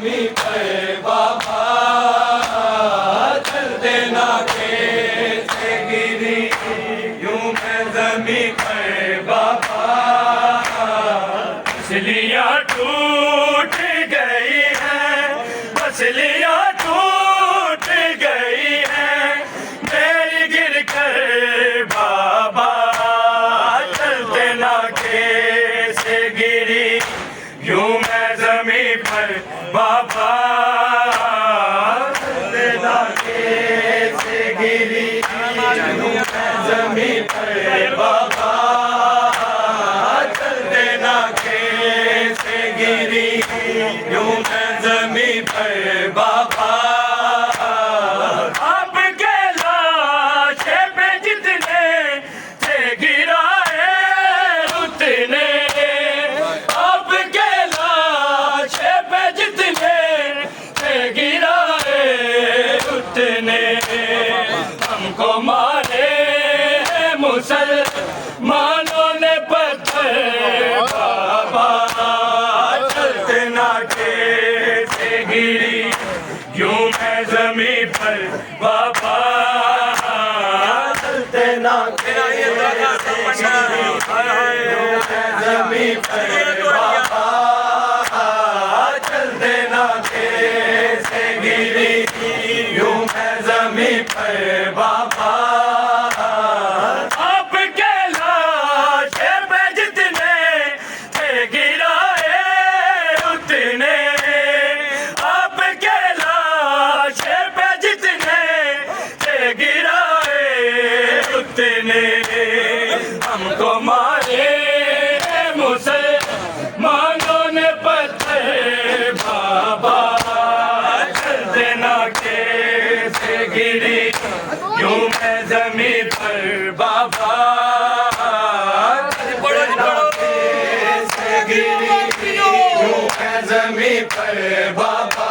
जमी पे बाबा चल देना कैसे गिरी यूं मैं जमी पे बाबा मछलियाँ टूट गई हैं मछलियाँ टूट गई हैं मेरी गिर कर बाबा चल देना कैसे गिरी यूं मैं जमी पर बाबा देना कैसे गिरी यूं मैं जमी पर बाबा चल देना कैसे गिरी यूं मैं जमी पर बाबा आपके लाशे पे जितने थे गिराए उतने हमको मारे मुसलमानों ने पत्थर बाबा चलते ना कैसे गिरी यूं मैं जमी पर बाबा चलते ना कैसे जमी पर बाबा चलते ना कैसे गिरी यूं मैं जमी पर बाबा आपके लाशे पे जितने थे गिराए उतने आपके लाशे पे जितने थे गिराए उतने हमको मारे मुसलमानों ने पत्थर बाबा चल देना कैसे गिरी यूं मैं जमी पर बाबा कैसे गिरी यूं मैं जमी पर बाबा